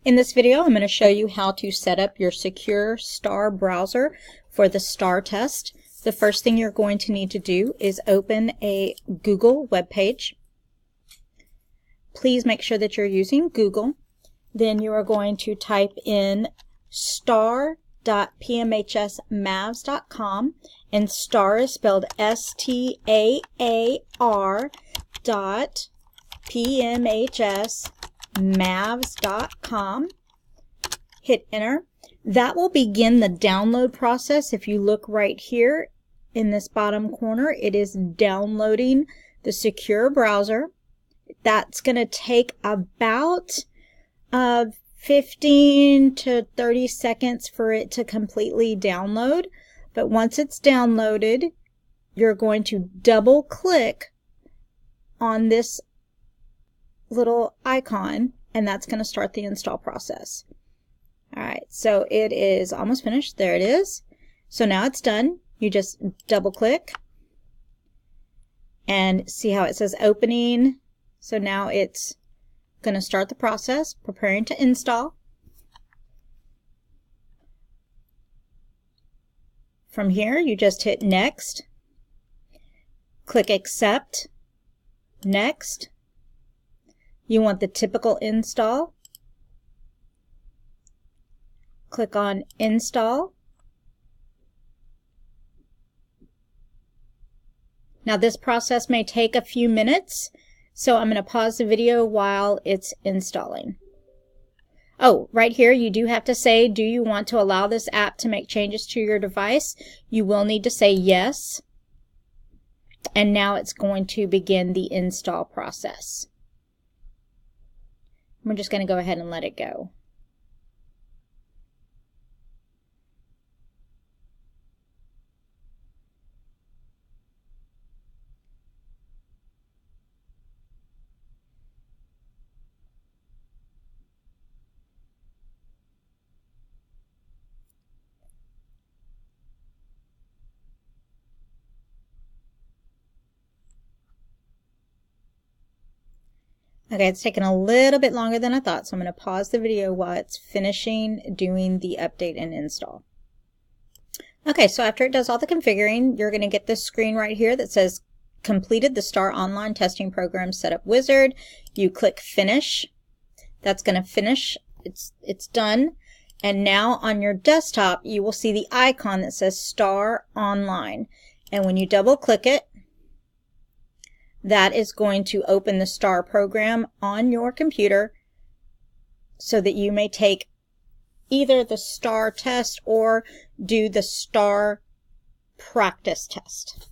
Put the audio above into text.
In this video, I'm going to show you how to set up your secure Staar browser for the Staar test. The first thing you're going to need to do is open a Google web page. Please make sure that you're using Google. Then you are going to type in staar.pmhsmavs.com, and Staar is spelled S-T-A-A-R .pmhsmavs.com. Hit enter. That will begin the download process. If you look right here in this bottom corner, it is downloading the secure browser. That's going to take about 15 to 30 seconds for it to completely download. But once it's downloaded, you're going to double click on this little icon, and that's going to start the install process. Alright, so it is almost finished. There it is. So now it's done. You just double click and see how it says opening. So now it's going to start the process, preparing to install. From here, you just hit next, click accept, next. You want the typical install. Click on install. Now this process may take a few minutes, so I'm going to pause the video while it's installing. Oh, right here you do have to say, do you want to allow this app to make changes to your device? You will need to say yes. And now it's going to begin the install process. We're just going to go ahead and let it go. Okay, it's taken a little bit longer than I thought, so I'm going to pause the video while it's finishing doing the update and install. Okay, so after it does all the configuring, you're going to get this screen right here that says completed the Staar online testing program setup wizard. You click finish. That's going to finish. It's done. And now on your desktop, you will see the icon that says Staar online. And when you double click it, that is going to open the Staar program on your computer so that you may take either the Staar test or do the Staar practice test.